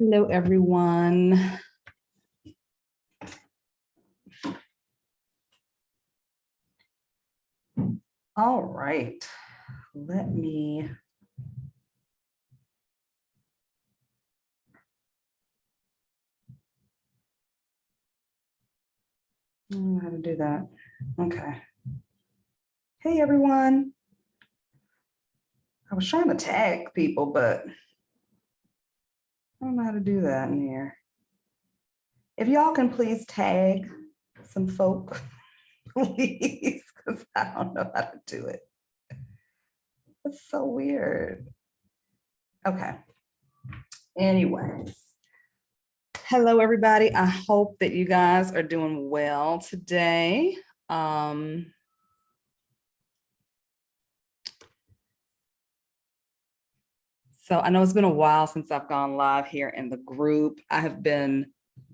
Hello, everyone. All right, let me. I don't know how to do that. Okay. Hey, everyone. I was trying to tag people, but I don't know how to do that in here. If y'all can please tag some folk, please, because I don't know how to do it. It's so weird. Okay. Anyways. Hello, everybody. I hope that you guys are doing well today. So I know it's been a while since I've gone live here in the group. I have been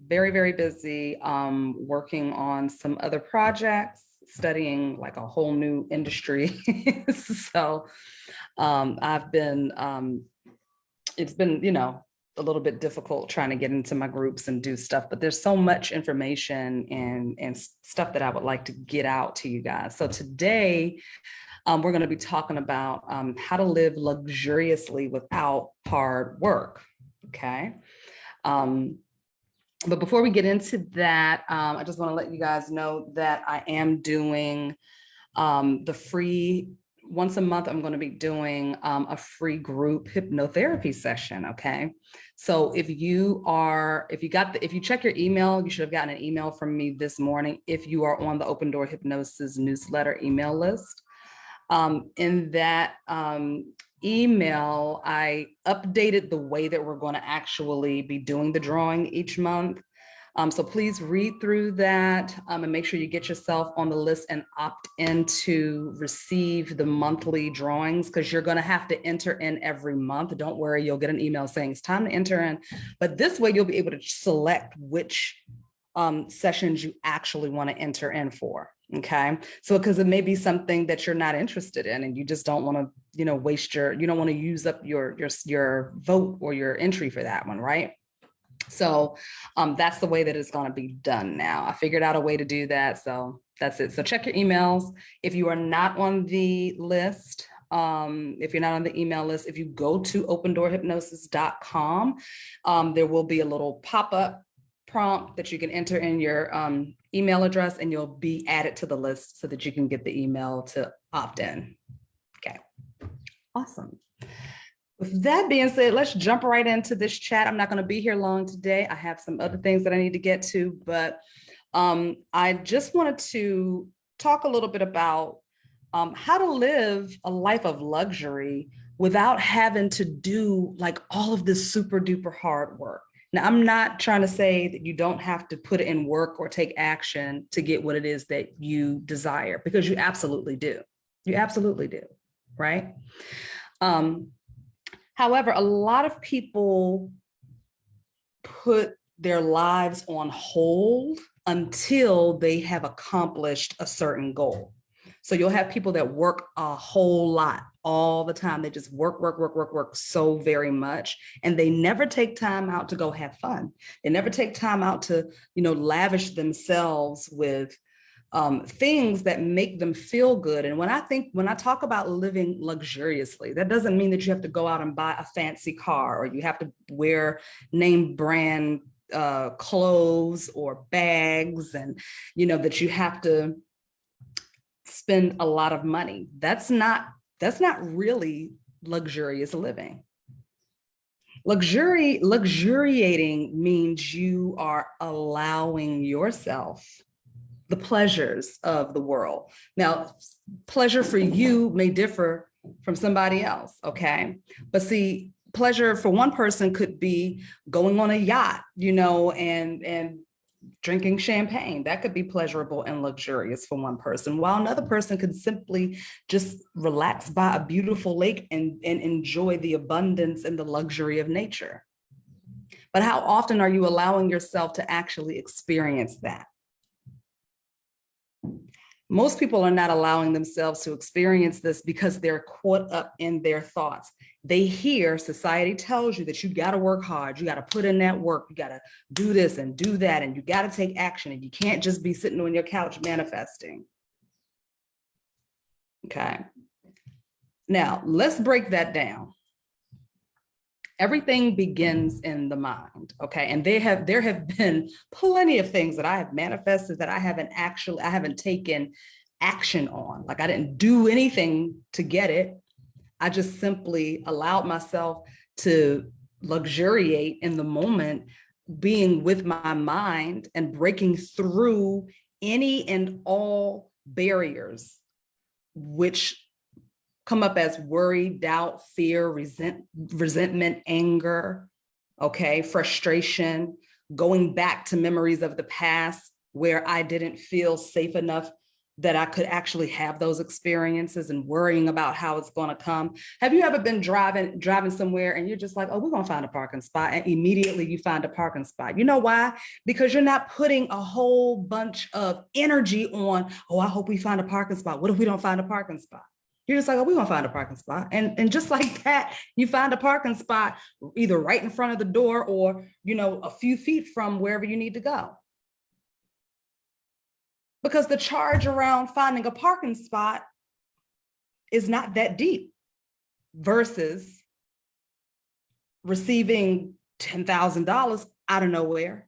very, very busy working on some other projects, studying like a whole new industry. So I've been, it's been, you know, a little bit difficult trying to get into my groups and do stuff, but there's so much information and stuff that I would like to get out to you guys. So today, we're going to be talking about how to live luxuriously without hard work. Okay. But before we get into that, I just want to let you guys know that I am doing the free, once a month, I'm going to be doing a free group hypnotherapy session. Okay. So if you check your email, you should have gotten an email from me this morning. If you are on the Open Door Hypnosis newsletter email list, in that email, I updated the way that we're going to actually be doing the drawing each month. So please read through that and make sure you get yourself on the list and opt in to receive the monthly drawings, because you're going to have to enter in every month. Don't worry, you'll get an email saying it's time to enter in. But this way you'll be able to select which sessions you actually want to enter in for. Okay. So, because it may be something that you're not interested in and you just don't want to, you know, you don't want to use up your vote or your entry for that one. Right. So that's the way that it's going to be done now. I figured out a way to do that. So that's it. So check your emails. If you are not on the list, if you're not on the email list, if you go to opendoorhypnosis.com, there will be a little pop-up prompt that you can enter in your email address and you'll be added to the list so that you can get the email to opt in. Okay, awesome. With that being said, let's jump right into this chat. I'm not going to be here long today. I have some other things that I need to get to, but I just wanted to talk a little bit about how to live a life of luxury without having to do like all of this super duper hard work. Now, I'm not trying to say that you don't have to put in work or take action to get what it is that you desire, because you absolutely do. You absolutely do, right? However, a lot of people put their lives on hold until they have accomplished a certain goal. So you'll have people that work a whole lot all the time. They just work so very much. And they never take time out to go have fun. They never take time out to, you know, lavish themselves with things that make them feel good. And when I talk about living luxuriously, that doesn't mean that you have to go out and buy a fancy car or you have to wear name brand clothes or bags, and, you know, that you have to spend a lot of money. That's not really luxurious living. Luxuriating means you are allowing yourself the pleasures of the world. Now, pleasure for you may differ from somebody else, okay? But see, pleasure for one person could be going on a yacht, you know, and drinking champagne. That could be pleasurable and luxurious for one person, while another person could simply just relax by a beautiful lake and enjoy the abundance and the luxury of nature. But how often are you allowing yourself to actually experience that? Most people are not allowing themselves to experience this because they're caught up in their thoughts. They hear society tells you that you got to work hard, you got to put in that work, you got to do this and do that, and you got to take action, and you can't just be sitting on your couch manifesting. Okay. Now, let's break that down. Everything begins in the mind, okay? And there have been plenty of things that I have manifested that I haven't taken action on. Like I didn't do anything to get it. I just simply allowed myself to luxuriate in the moment, being with my mind and breaking through any and all barriers, which come up as worry, doubt, fear, resentment, anger, okay, frustration, going back to memories of the past where I didn't feel safe enough that I could actually have those experiences, and worrying about how it's going to come. Have you ever been driving somewhere and you're just like, oh, we're going to find a parking spot, and immediately you find a parking spot? You know why? Because you're not putting a whole bunch of energy on, oh, I hope we find a parking spot. What if we don't find a parking spot? You're just like, oh, we're going to find a parking spot. And just like that, you find a parking spot either right in front of the door or, a few feet from wherever you need to go. Because the charge around finding a parking spot is not that deep versus receiving $10,000 out of nowhere.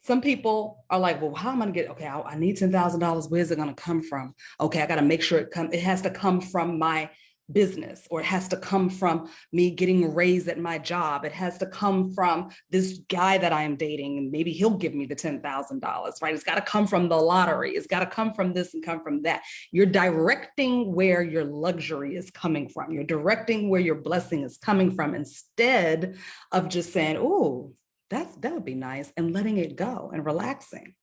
Some people are like, well, how am I gonna get, okay, I need $10,000. Where's it gonna come from? Okay, I gotta make sure it has to come from my business, or it has to come from me getting a raise at my job. It has to come from this guy that I am dating, and maybe he'll give me the $10,000, right? It's gotta come from the lottery. It's gotta come from this and come from that. You're directing where your luxury is coming from. You're directing where your blessing is coming from, instead of just saying, oh, that would be nice, and letting it go and relaxing.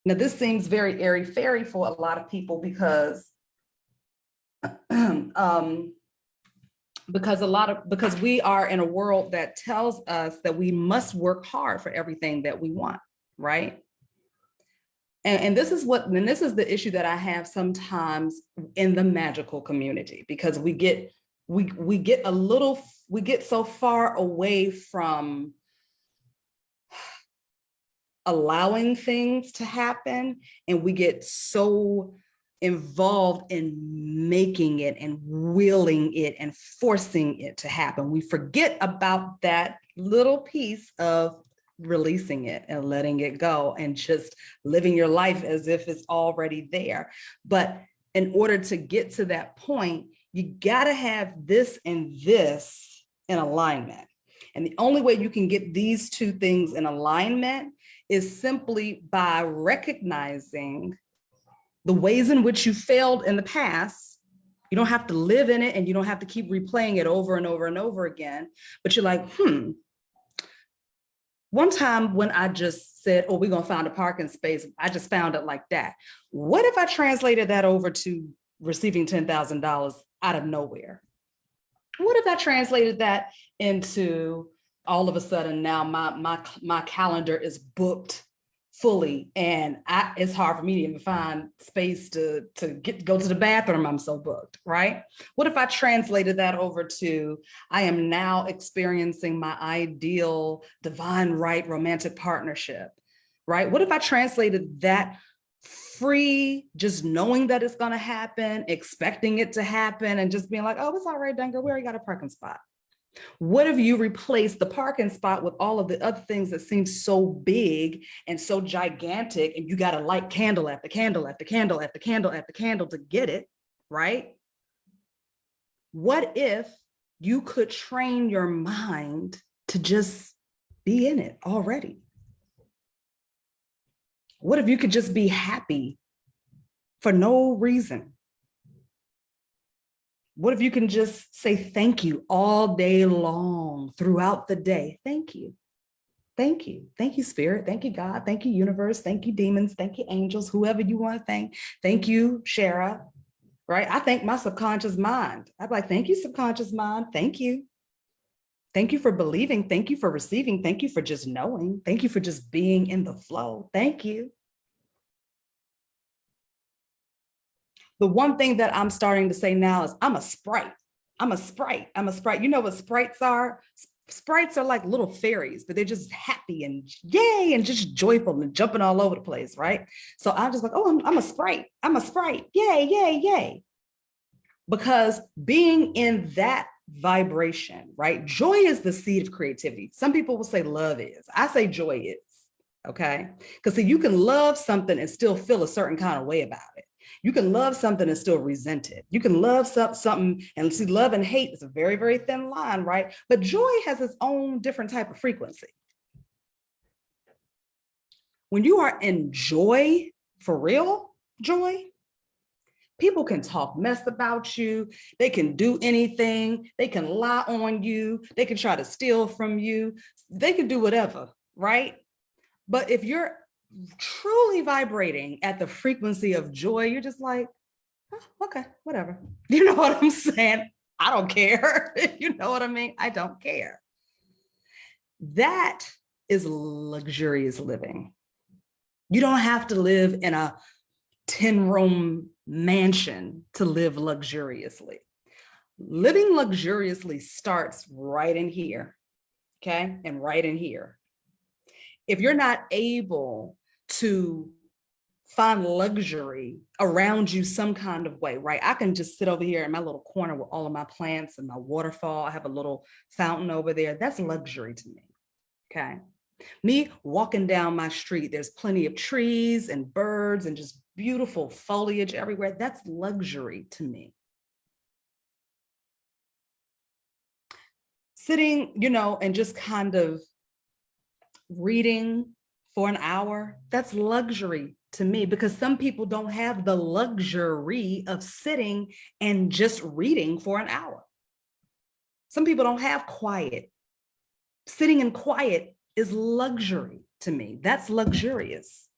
Now, this seems very airy-fairy for a lot of people because because we are in a world that tells us that we must work hard for everything that we want, right? And this is the issue that I have sometimes in the magical community, because we get so far away from allowing things to happen, and we get so involved in making it and willing it and forcing it to happen. We forget about that little piece of releasing it and letting it go and just living your life as if it's already there. But in order to get to that point, you got to have this and this in alignment. And the only way you can get these two things in alignment is simply by recognizing the ways in which you failed in the past. You don't have to live in it, and you don't have to keep replaying it over and over and over again. But you're like, one time when I just said, oh, we're going to find a parking space, I just found it like that. What if I translated that over to receiving $10,000 out of nowhere? What if I translated that into all of a sudden now my calendar is booked fully, and it's hard for me to even find space to go to the bathroom. I'm so booked, right? What if I translated that over to, I am now experiencing my ideal divine right romantic partnership, right? What if I translated that free, just knowing that it's going to happen, expecting it to happen, and just being like, oh, it's all right, Dunker, we already got a parking spot. What if you replace the parking spot with all of the other things that seem so big and so gigantic, and you got to light candle after candle after candle after candle after candle to get it, right? What if you could train your mind to just be in it already? What if you could just be happy for no reason? What if you can just say thank you all day long throughout the day? Thank you. Thank you. Thank you, Spirit. Thank you, God. Thank you, universe. Thank you, demons. Thank you, angels, whoever you want to thank. Thank you, Shara, right? I thank my subconscious mind. I'm like, thank you, subconscious mind. Thank you. Thank you for believing. Thank you for receiving. Thank you for just knowing. Thank you for just being in the flow. Thank you. The one thing that I'm starting to say now is I'm a sprite. I'm a sprite. I'm a sprite. You know what sprites are? Sprites are like little fairies, but they're just happy and yay and just joyful and jumping all over the place, right? So I'm just like, oh, I'm a sprite. I'm a sprite. Yay, yay, yay. Because being in that vibration, right? Joy is the seed of creativity. Some people will say love is. I say joy is. Okay. Because see, you can love something and still feel a certain kind of way about it. You can love something and still resent it. You can love something and see, love and hate is a very, very thin line, right? But joy has its own different type of frequency. When you are in joy, for real joy, people can talk mess about you. They can do anything. They can lie on you. They can try to steal from you. They can do whatever, right? But if you're truly vibrating at the frequency of joy, you're just like, oh, okay, whatever. You know what I'm saying? I don't care. You know what I mean? I don't care. That is luxurious living. You don't have to live in a 10-room mansion to live luxuriously. Living luxuriously starts right in here, okay? And right in here. If you're not able to find luxury around you some kind of way, right? I can just sit over here in my little corner with all of my plants and my waterfall. I have a little fountain over there. That's luxury to me, okay? Me walking down my street, there's plenty of trees and birds and just beautiful foliage everywhere. That's luxury to me. Sitting, you know, and just kind of reading for an hour, that's luxury to me, because some people don't have the luxury of sitting and just reading for an hour. Some people don't have quiet. Sitting in quiet is luxury to me. That's luxurious.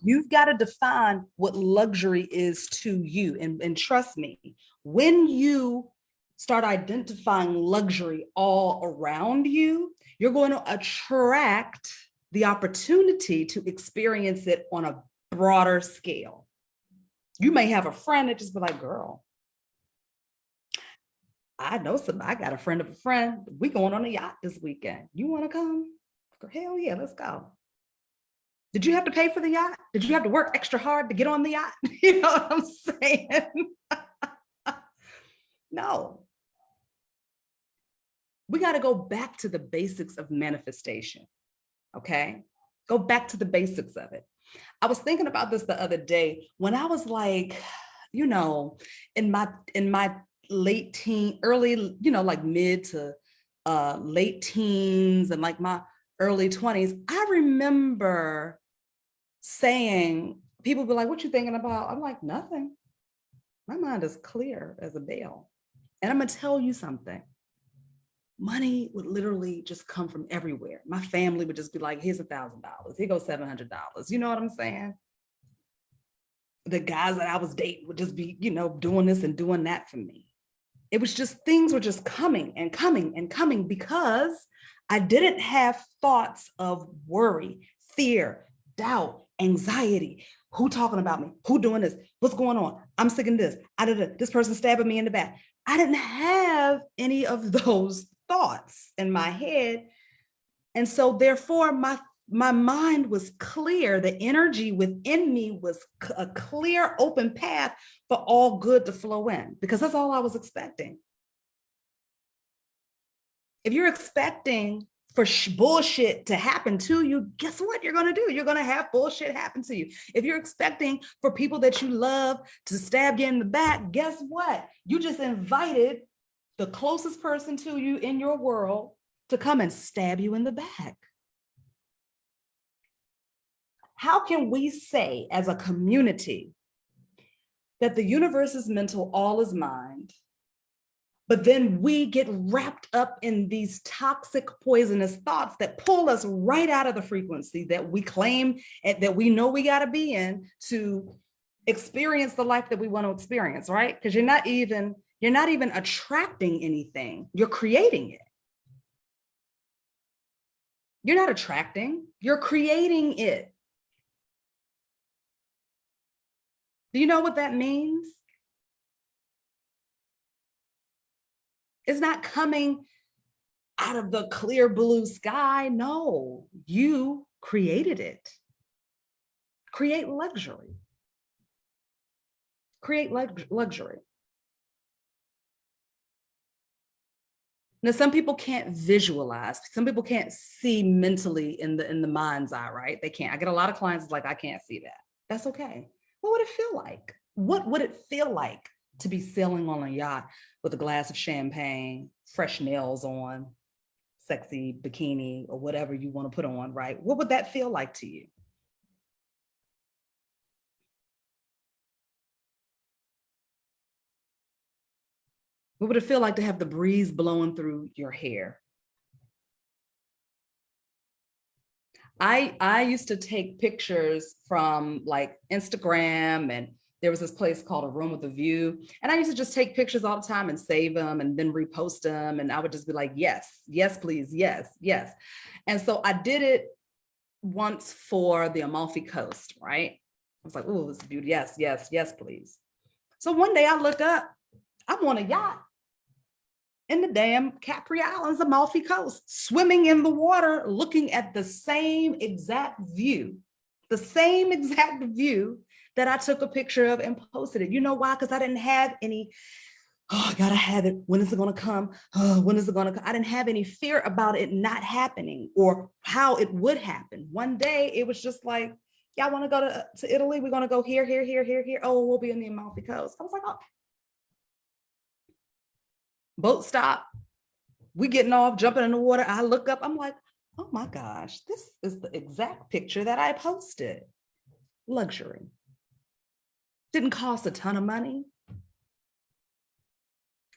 You've got to define what luxury is to you. And trust me, when you start identifying luxury all around you, you're going to attract the opportunity to experience it on a broader scale. You may have a friend that just be like, girl, I know somebody, I got a friend of a friend. We going on a yacht this weekend. You want to come? Hell yeah, let's go. Did you have to pay for the yacht? Did you have to work extra hard to get on the yacht? You know what I'm saying? No. We got to go back to the basics of manifestation. Okay? Go back to the basics of it. I was thinking about this the other day when I was like, you know, in my late teen, early, you know, like mid to late teens and like my early 20s, I remember saying, people be like, what you thinking about? I'm like, nothing. My mind is clear as a bell. And I'm gonna tell you something. Money would literally just come from everywhere. My family would just be like, here's $1,000, here goes $700. You know what I'm saying? The guys that I was dating would just be, you know, doing this and doing that for me. It was just, things were just coming and coming and coming because I didn't have thoughts of worry, fear, doubt, anxiety. Who talking about me? Who doing this? What's going on? I'm sick of this. This person stabbing me in the back. I didn't have any of those thoughts in my head. And so therefore my mind was clear. The energy within me was a clear, open path for all good to flow in, because that's all I was expecting. If you're expecting for bullshit to happen to you, guess what you're going to do? You're going to have bullshit happen to you. If you're expecting for people that you love to stab you in the back, guess what? You just invited the closest person to you in your world to come and stab you in the back. How can we say as a community that the universe is mental, all is mind, but then we get wrapped up in these toxic, poisonous thoughts that pull us right out of the frequency that we claim and that we know we got to be in to experience the life that we want to experience, right? Because you're not even attracting anything, you're creating it. You're not attracting, you're creating it. Do you know what that means? It's not coming out of the clear blue sky. No, you created it. Create luxury. Create luxury. Now, some people can't visualize. Some people can't see mentally in the mind's eye, right? They can't. I get a lot of clients like, I can't see that. That's okay. What would it feel like? What would it feel like to be sailing on a yacht with a glass of champagne, fresh nails on, sexy bikini, or whatever you want to put on, right? What would that feel like to you? What would it feel like to have the breeze blowing through your hair? I used to take pictures from like Instagram, and there was this place called A Room with a View. And I used to just take pictures all the time and save them and then repost them. And I would just be like, yes, yes, please, yes, yes. And so I did it once for the Amalfi Coast, right? I was like, oh, this is beautiful. Yes, yes, yes, please. So one day I look up, I'm on a yacht in the damn Capri Islands, Amalfi Coast, swimming in the water, looking at the same exact view that I took a picture of and posted it. You know why? Because I didn't have any, oh, I gotta have it. When is it gonna come? Oh, when is it gonna come? I didn't have any fear about it not happening or how it would happen. One day it was just like, y'all wanna go to Italy? We're gonna go here, here, here, here, here. Oh, we'll be in the Amalfi Coast. I was like, oh. Boat stop. We getting off, jumping in the water. I look up, I'm like, oh my gosh, this is the exact picture that I posted. Luxury. Didn't cost a ton of money.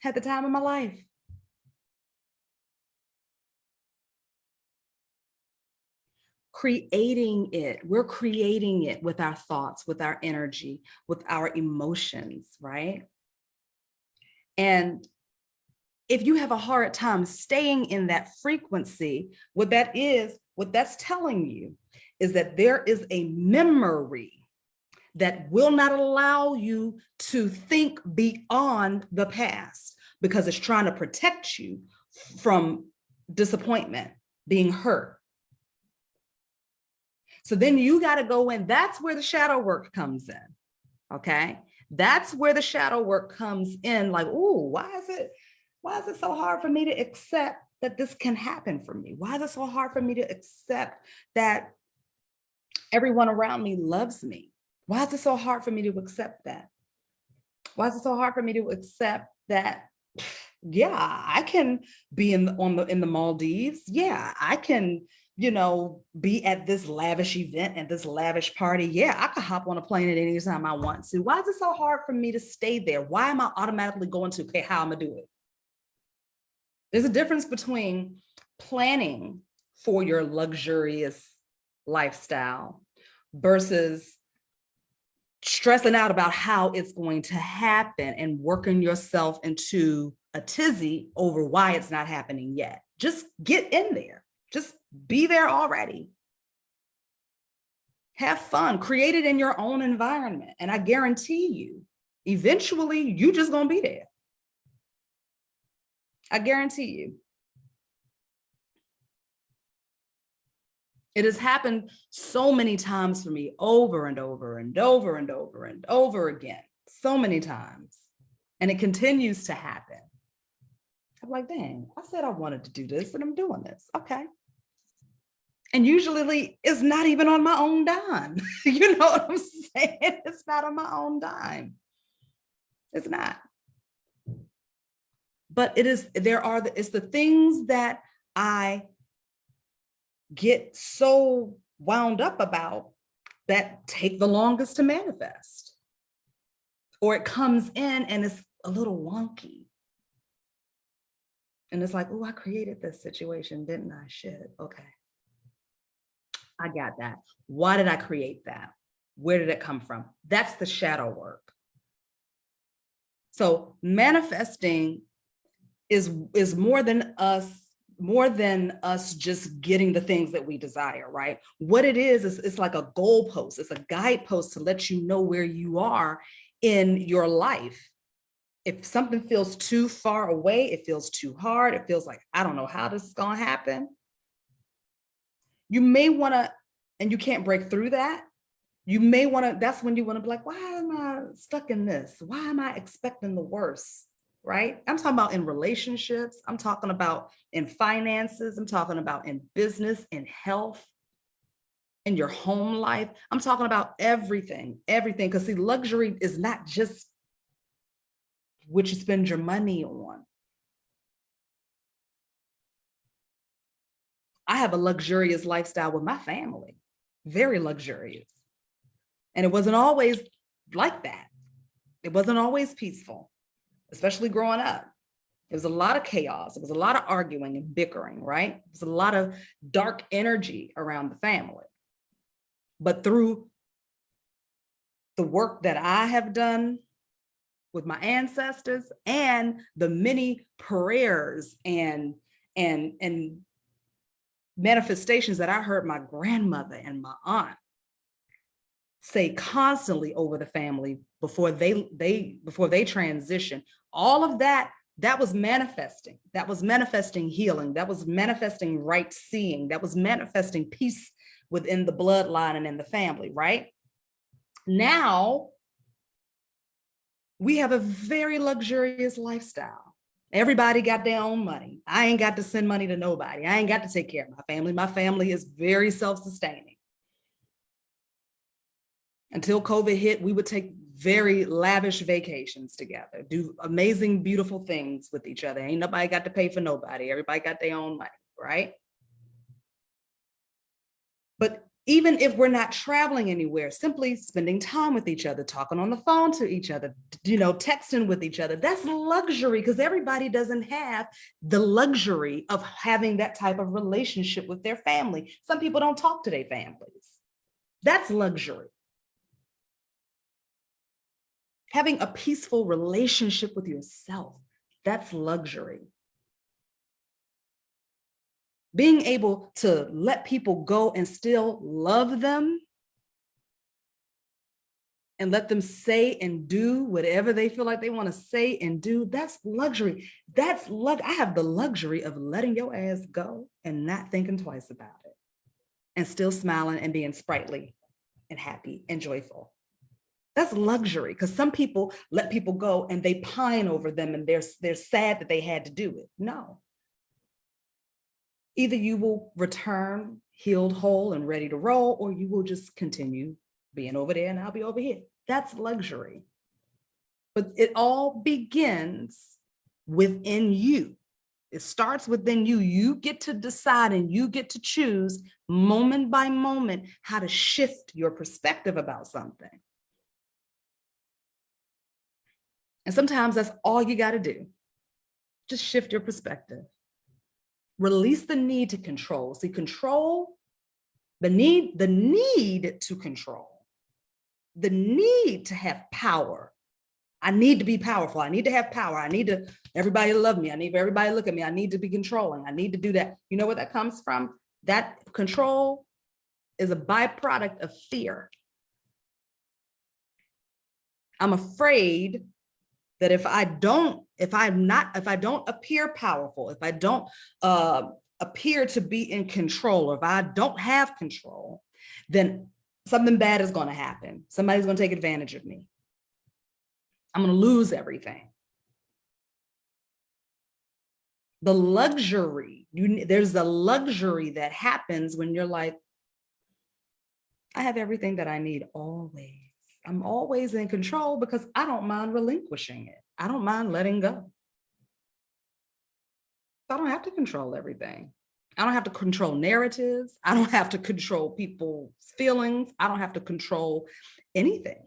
Had the time of my life. Creating it. We're creating it with our thoughts, with our energy, with our emotions, right? And if you have a hard time staying in that frequency, what that's telling you is that there is a memory that will not allow you to think beyond the past because it's trying to protect you from disappointment, being hurt. So then you got to go in. That's where the shadow work comes in. Okay. That's where the shadow work comes in. Like, oh, why is it so hard for me to accept that this can happen for me? Why is it so hard for me to accept that everyone around me loves me? Why is it so hard for me to accept that? Why is it so hard for me to accept that, yeah, I can be in the Maldives. Yeah, I can, be at this lavish event and this lavish party. Yeah, I could hop on a plane at any time I want to. Why is it so hard for me to stay there? Why am I automatically going to, okay, how am I gonna do it? There's a difference between planning for your luxurious lifestyle versus stressing out about how it's going to happen and working yourself into a tizzy over why it's not happening yet. Just get in there. Just be there already. Have fun. Create it in your own environment. And I guarantee you, eventually, you just gonna be there. I guarantee you. It has happened so many times for me, over and over and over and over and over again, so many times. And it continues to happen. I'm like, dang, I said I wanted to do this and I'm doing this. Okay. And usually it's not even on my own dime. You know what I'm saying? It's not on my own dime. It's not. But it's the things that I get so wound up about that take the longest to manifest. Or it comes in and it's a little wonky. And it's like, oh, I created this situation, didn't I? Shit. Okay. I got that. Why did I create that? Where did it come from? That's the shadow work. So manifesting is more than us more than us just getting the things that we desire, right? What it is it's like a goalpost. It's a guidepost to let you know where you are in your life. If something feels too far away, it feels too hard, it feels like, I don't know how this is going to happen. You may want to, and you can't break through that. You may want to, that's when you want to be like, why am I stuck in this? Why am I expecting the worst? Right? I'm talking about in relationships. I'm talking about in finances. I'm talking about in business, in health, in your home life. I'm talking about everything, everything. Because see, luxury is not just what you spend your money on. I have a luxurious lifestyle with my family, very luxurious. And it wasn't always like that. It wasn't always peaceful, especially growing up. There was a lot of chaos. There was a lot of arguing and bickering, right? There was a lot of dark energy around the family. But through the work that I have done with my ancestors and the many prayers and manifestations that I heard my grandmother and my aunt say constantly over the family before they transition, all of that was manifesting. That was manifesting healing. That was manifesting right seeing. That was manifesting peace within the bloodline and in the family, right? Now, we have a very luxurious lifestyle. Everybody got their own money. I ain't got to send money to nobody. I ain't got to take care of my family. My family is very self-sustaining. Until COVID hit, we would take very lavish vacations together, do amazing, beautiful things with each other. Ain't nobody got to pay for nobody. Everybody got their own money, right? But even if we're not traveling anywhere, simply spending time with each other, talking on the phone to each other, texting with each other, that's luxury, because everybody doesn't have the luxury of having that type of relationship with their family. Some people don't talk to their families. That's luxury. Having a peaceful relationship with yourself, that's luxury. Being able to let people go and still love them and let them say and do whatever they feel like they want to say and do, that's luxury. I have the luxury of letting your ass go and not thinking twice about it and still smiling and being sprightly and happy and joyful. That's luxury, because some people let people go and they pine over them and they're sad that they had to do it. No. Either you will return healed, whole, and ready to roll, or you will just continue being over there and I'll be over here. That's luxury. But it all begins within you. It starts within you. You get to decide and you get to choose moment by moment how to shift your perspective about something. And sometimes that's all you got to do. Just shift your perspective. Release the need to control. See, control, the need to control, the need to have power. I need to be powerful. I need to have power. I need to everybody to love me. I need everybody to look at me. I need to be controlling. I need to do that. You know where that comes from? That control is a byproduct of fear. I'm afraid that if I don't appear powerful, if I don't appear to be in control, or if I don't have control, then something bad is going to happen. Somebody's going to take advantage of me. I'm going to lose everything. The luxury, there's a luxury that happens when you're like, I have everything that I need always. I'm always in control because I don't mind relinquishing it. I don't mind letting go. I don't have to control everything. I don't have to control narratives. I don't have to control people's feelings. I don't have to control anything.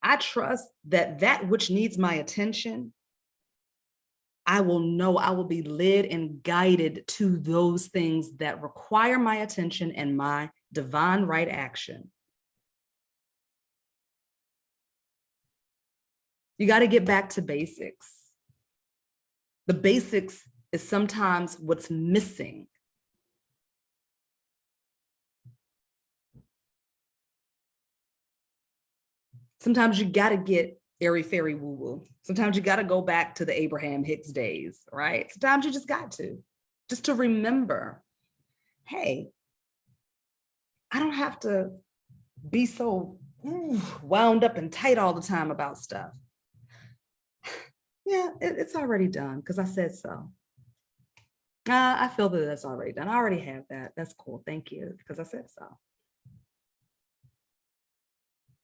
I trust that which needs my attention, I will know I will be led and guided to those things that require my attention and my divine right action. You got to get back to basics. The basics is sometimes what's missing. Sometimes you got to get airy fairy woo woo. Sometimes you got to go back to the Abraham Hicks days, right? Sometimes you just got to, just to remember, hey, I don't have to be so wound up and tight all the time about stuff. Yeah, it's already done because I said so. I feel that that's already done. I already have that. That's cool. Thank you, because I said so.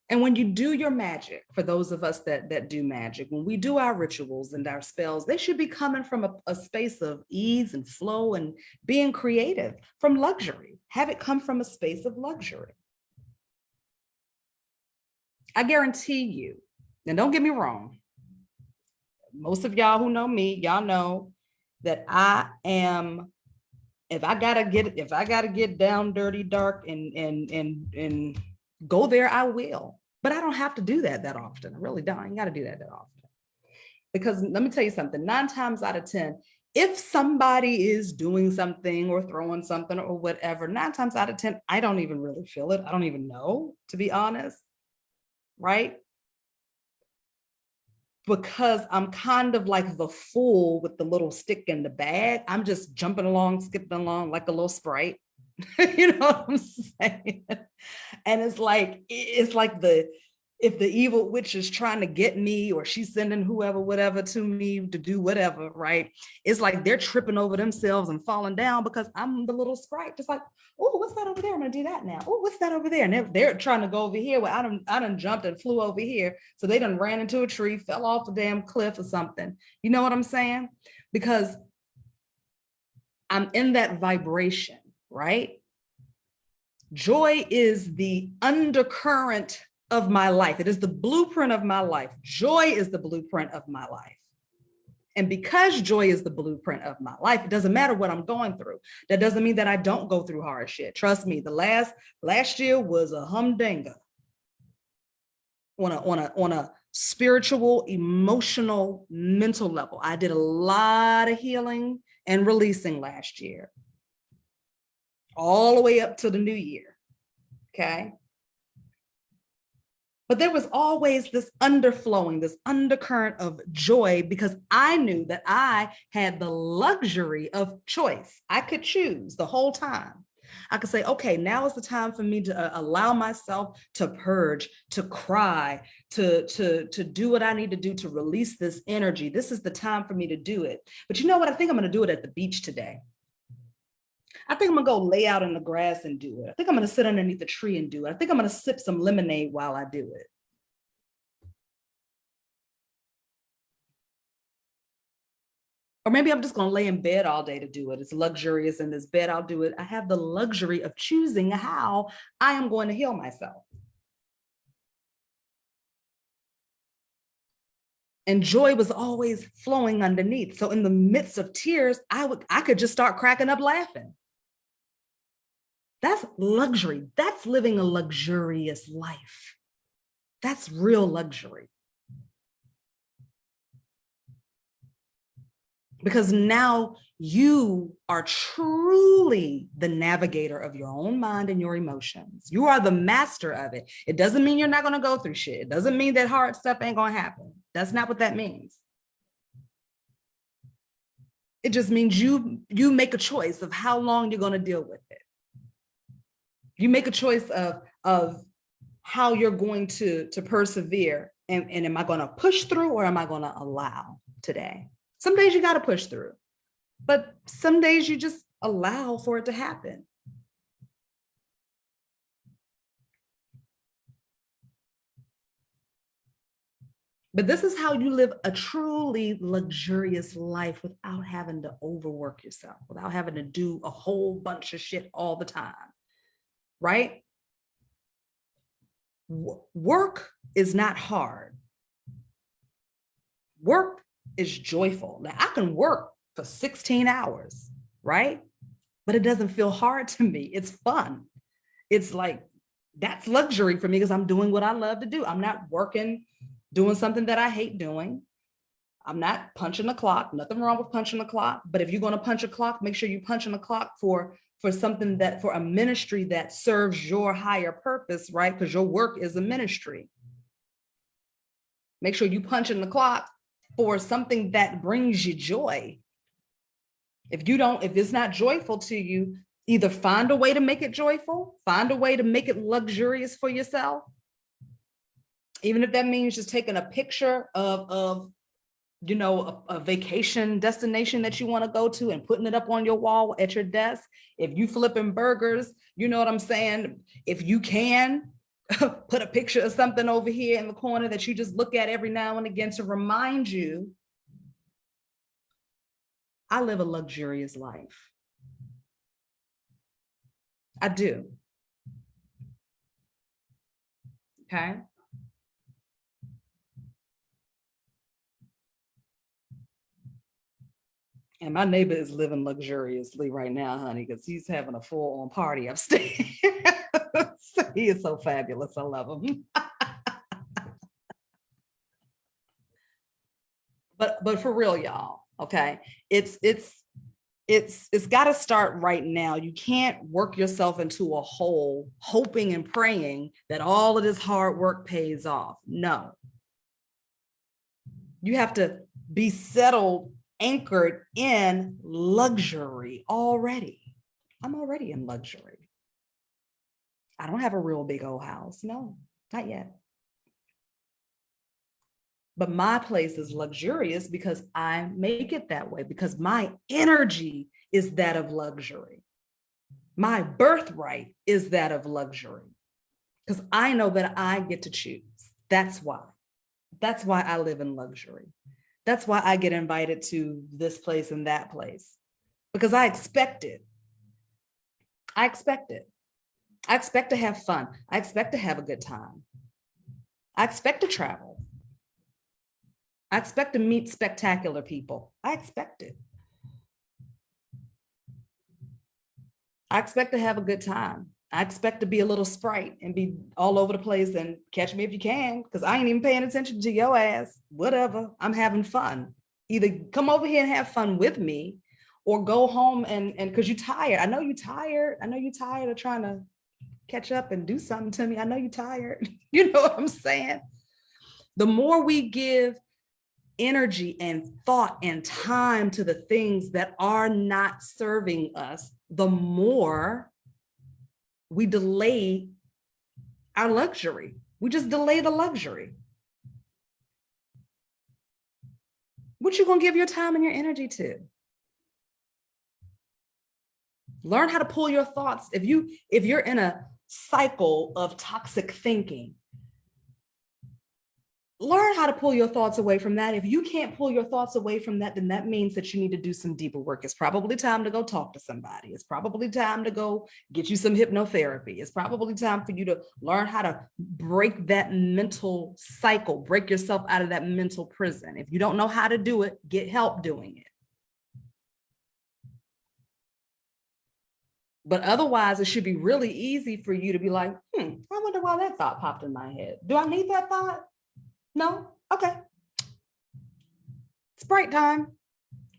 And when you do your magic, for those of us that do magic, when we do our rituals and our spells, they should be coming from a space of ease and flow and being creative, from luxury. Have it come from a space of luxury. I guarantee you, and don't get me wrong, most of y'all who know me, y'all know that I am, if I gotta get down dirty, dark, and go there, I will. But I don't have to do that often. I really don't. I ain't got to do that often. Because let me tell you something, 9 times out of 10, if somebody is doing something or throwing something or whatever, 9 times out of 10, I don't even really feel it. I don't even know, to be honest, right? Because I'm kind of like the fool with the little stick in the bag. I'm just jumping along, skipping along like a little sprite. You know what I'm saying? And it's like if the evil witch is trying to get me, or she's sending whoever, whatever to me to do whatever, right? It's like they're tripping over themselves and falling down because I'm the little sprite, just like, oh, what's that over there? I'm gonna do that now. Oh, what's that over there? And they're trying to go over here. Well, I done jumped and flew over here. So they done ran into a tree, fell off a damn cliff or something. You know what I'm saying? Because I'm in that vibration, right? Joy is the undercurrent of my life. It is the blueprint of my life. Joy is the blueprint of my life. And because joy is the blueprint of my life, it doesn't matter what I'm going through. That doesn't mean that I don't go through hard shit. Trust me, the last year was a humdinger on a spiritual, emotional, mental level. I did a lot of healing and releasing last year, all the way up to the new year. Okay. But there was always this underflowing, this undercurrent of joy, because I knew that I had the luxury of choice. I could choose the whole time. I could say, okay, now is the time for me to allow myself to purge, to cry, to do what I need to do to release this energy. This is the time for me to do it. But you know what? I think I'm going to do it at the beach today. I think I'm gonna go lay out in the grass and do it. I think I'm gonna sit underneath the tree and do it. I think I'm gonna sip some lemonade while I do it. Or maybe I'm just gonna lay in bed all day to do it. It's luxurious in this bed, I'll do it. I have the luxury of choosing how I am going to heal myself. And joy was always flowing underneath. So in the midst of tears, I could just start cracking up laughing. That's luxury. That's living a luxurious life. That's real luxury. Because now you are truly the navigator of your own mind and your emotions. You are the master of it. It doesn't mean you're not going to go through shit. It doesn't mean that hard stuff ain't going to happen. That's not what that means. It just means you make a choice of how long you're going to deal with it. You make a choice of how you're going to persevere. And am I going to push through, or am I going to allow today? Some days you got to push through, but some days you just allow for it to happen. But this is how you live a truly luxurious life without having to overwork yourself, without having to do a whole bunch of shit all the time, right? Work is not hard. Work is joyful. Now, I can work for 16 hours, right? But it doesn't feel hard to me. It's fun. It's like, that's luxury for me because I'm doing what I love to do. I'm not working, doing something that I hate doing. I'm not punching the clock, nothing wrong with punching the clock, but if you're going to punch a clock, make sure you punch in the clock for something that, for a ministry that serves your higher purpose, right? Because your work is a ministry. Make sure you punch in the clock for something that brings you joy. If it's not joyful to you, either find a way to make it joyful, find a way to make it luxurious for yourself. Even if that means just taking a picture of a vacation destination that you want to go to and putting it up on your wall at your desk. If you flipping burgers, you know what I'm saying? If you can, put a picture of something over here in the corner that you just look at every now and again to remind you, I live a luxurious life. I do. Okay. And my neighbor is living luxuriously right now, honey, because he's having a full-on party upstairs. He is so fabulous. I love him. But for real, y'all, okay? It's got to start right now. You can't work yourself into a hole hoping and praying that all of this hard work pays off. No. You have to be settled, anchored in luxury already. I'm already in luxury. I don't have a real big old house. No, not yet. But my place is luxurious because I make it that way, because my energy is that of luxury. My birthright is that of luxury, because I know that I get to choose. That's why. That's why I live in luxury. That's why I get invited to this place and that place, because I expect it. I expect it. I expect to have fun. I expect to have a good time. I expect to travel. I expect to meet spectacular people. I expect it. I expect to have a good time. I expect to be a little Sprite and be all over the place and catch me if you can, because I ain't even paying attention to your ass. Whatever, I'm having fun. Either come over here and have fun with me, or go home and because you're tired. I know you're tired. I know you're tired of trying to catch up and do something to me. I know you're tired. You know what I'm saying? The more we give energy and thought and time to the things that are not serving us, the more we delay our luxury. We just delay the luxury. What you gonna give your time and your energy to? Learn how to pull your thoughts. If you're in a cycle of toxic thinking, learn how to pull your thoughts away from that. If you can't pull your thoughts away from that, then that means that you need to do some deeper work. It's probably time to go talk to somebody. It's probably time to go get you some hypnotherapy. It's probably time for you to learn how to break that mental cycle, break yourself out of that mental prison. If you don't know how to do it, get help doing it. But otherwise, it should be really easy for you to be like, I wonder why that thought popped in my head. Do I need that thought? No? Okay. It's break time.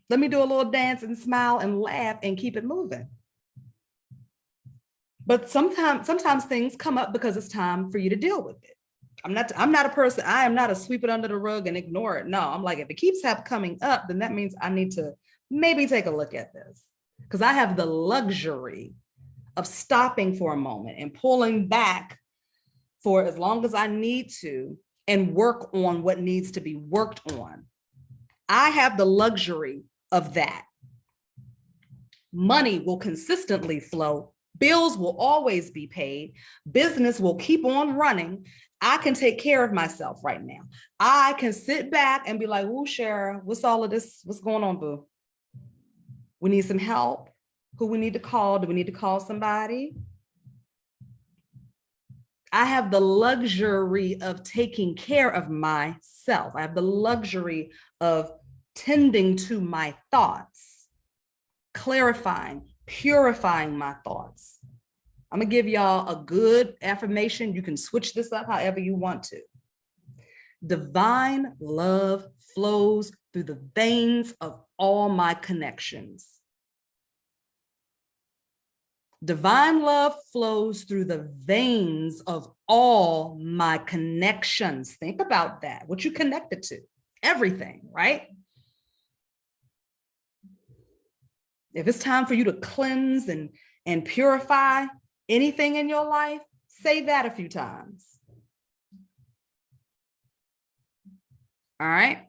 Let me do a little dance and smile and laugh and keep it moving. But sometimes things come up because it's time for you to deal with it. I'm not a person, I am not a sweep it under the rug and ignore it. No, I'm like, if it keeps coming up, then that means I need to maybe take a look at this, because I have the luxury of stopping for a moment and pulling back for as long as I need to and work on what needs to be worked on. I have the luxury of that. Money will consistently flow. Bills will always be paid. Business will keep on running. I can take care of myself right now. I can sit back and be like, "Ooh, Shara, what's all of this? What's going on, boo? We need some help. Who we need to call? Do we need to call somebody?" I have the luxury of taking care of myself. I have the luxury of tending to my thoughts, clarifying, purifying my thoughts. I'm gonna give y'all a good affirmation. You can switch this up however you want to. Divine love flows through the veins of all my connections. Divine love flows through the veins of all my connections. Think about that, what you connected to, everything, right? If it's time for you to cleanse and purify anything in your life, say that a few times. All right.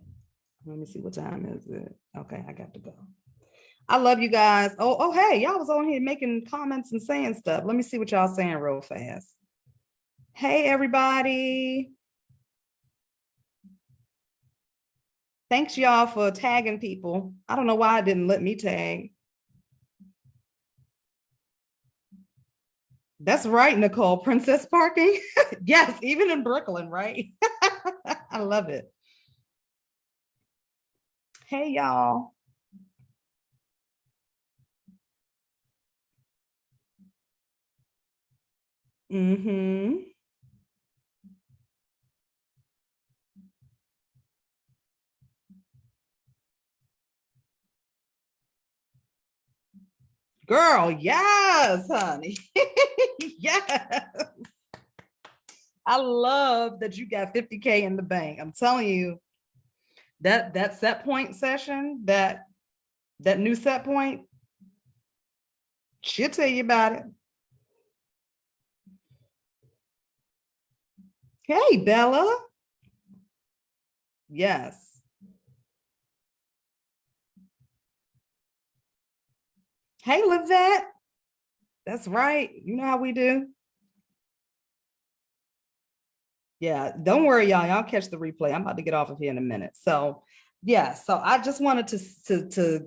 Let me see, what time is it? Okay, I got to go. I love you guys. Oh, hey, y'all was on here making comments and saying stuff. Let me see what y'all saying real fast. Hey, everybody. Thanks, y'all, for tagging people. I don't know why it didn't let me tag. That's right, Nicole. Princess parking. Yes, even in Brooklyn, right? I love it. Hey, y'all. Mm-hmm. Girl, yes, honey. Yes. I love that you got 50K in the bank. I'm telling you, that set point session, that new set point, she'll tell you about it. Hey, Bella. Yes. Hey, Livette. That's right. You know how we do. Yeah, don't worry, y'all. Y'all catch the replay. I'm about to get off of here in a minute. So, yeah. So I just wanted to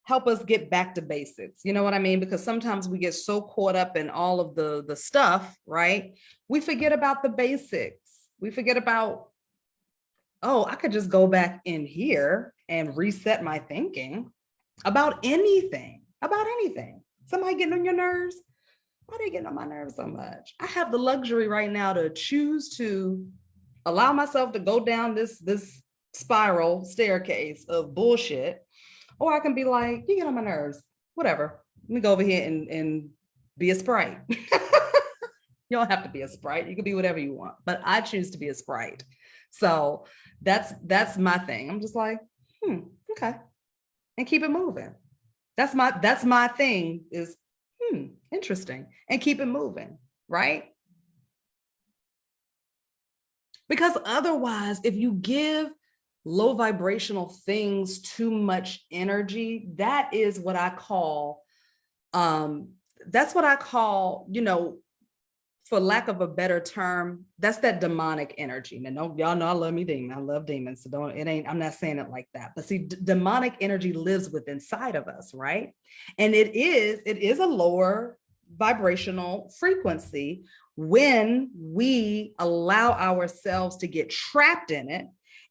help us get back to basics. You know what I mean? Because sometimes we get so caught up in all of the stuff, right? We forget about the basics. We forget about, oh, I could just go back in here and reset my thinking about anything, about anything. Somebody getting on your nerves? Why are they getting on my nerves so much? I have the luxury right now to choose to allow myself to go down this spiral staircase of bullshit, or I can be like, you get on my nerves, whatever. Let me go over here and be a Sprite. You don't have to be a Sprite. You can be whatever you want, but I choose to be a Sprite. So that's my thing. I'm just like, okay, and keep it moving. That's my thing is, interesting, and keep it moving, right? Because otherwise, if you give low vibrational things too much energy, that is what I call, you know, for lack of a better term, that's that demonic energy. Now, y'all know I love me demon. I love demons. So I'm not saying it like that. But see, demonic energy lives within inside of us, right? And it is a lower vibrational frequency when we allow ourselves to get trapped in it.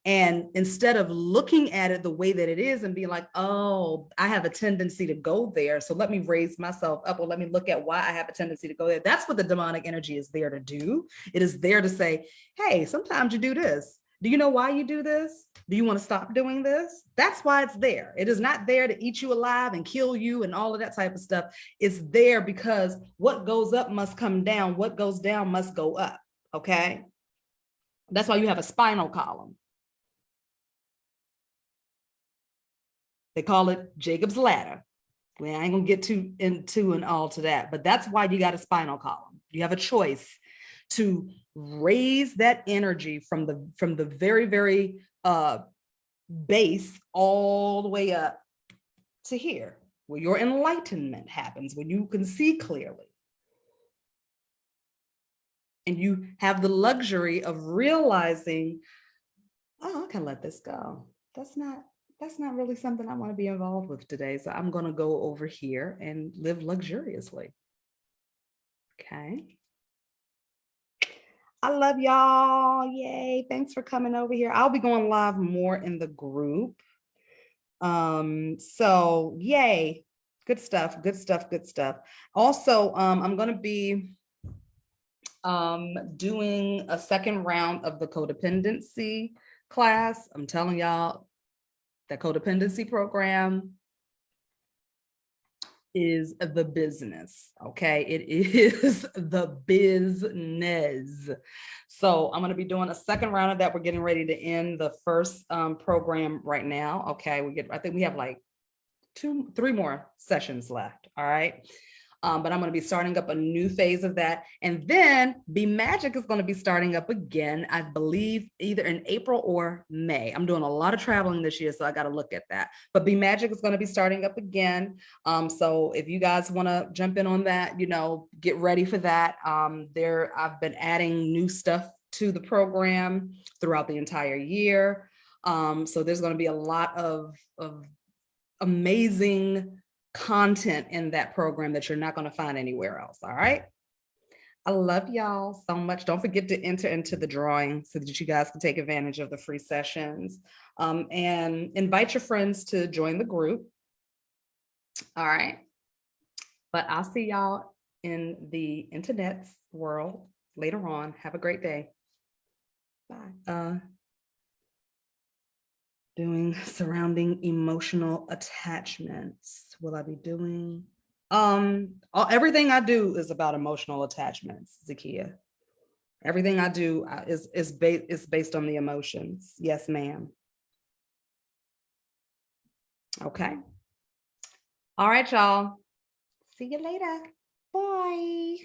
And instead of looking at it the way that it is and being like, oh, I have a tendency to go there, so let me raise myself up, or let me look at why I have a tendency to go there. That's what the demonic energy is there to do. It is there to say, hey, sometimes you do this. Do you know why you do this? Do you want to stop doing this? That's why it's there. It is not there to eat you alive and kill you and all of that type of stuff. It's there because what goes up must come down. What goes down must go up. Okay. That's why you have a spinal column. They call it Jacob's ladder. Well, I ain't gonna get too into and all to that, but that's why you got a spinal column. You have a choice to raise that energy from the very, very base all the way up to here, where your enlightenment happens, when you can see clearly. And you have the luxury of realizing, oh, I can let this go. That's not really something I want to be involved with today. So I'm going to go over here and live luxuriously. Okay. I love y'all. Yay. Thanks for coming over here. I'll be going live more in the group. So yay. Good stuff. Good stuff. Good stuff. Also, I'm going to be doing a second round of the codependency class, I'm telling y'all, that codependency program is the business. Okay, it is the business. So I'm going to be doing a second round of that. We're getting ready to end the first program right now. Okay, I think we have like 3 more sessions left. All right. But I'm going to be starting up a new phase of that. And then Be Magic is going to be starting up again, I believe, either in April or May. I'm doing a lot of traveling this year, so I got to look at that. But Be Magic is going to be starting up again. So if you guys want to jump in on that, get ready for that. I've been adding new stuff to the program throughout the entire year. So there's going to be a lot of amazing content in that program that you're not going to find anywhere else. All right. I love y'all so much. Don't forget to enter into the drawing so that you guys can take advantage of the free sessions, and invite your friends to join the group. All right. But I'll see y'all in the internet's world later on. Have a great day. Bye. Doing surrounding emotional attachments. Will I be doing? Everything I do is about emotional attachments, Zakia. Everything I do is based on the emotions. Yes, ma'am. Okay. All right, y'all. See you later. Bye.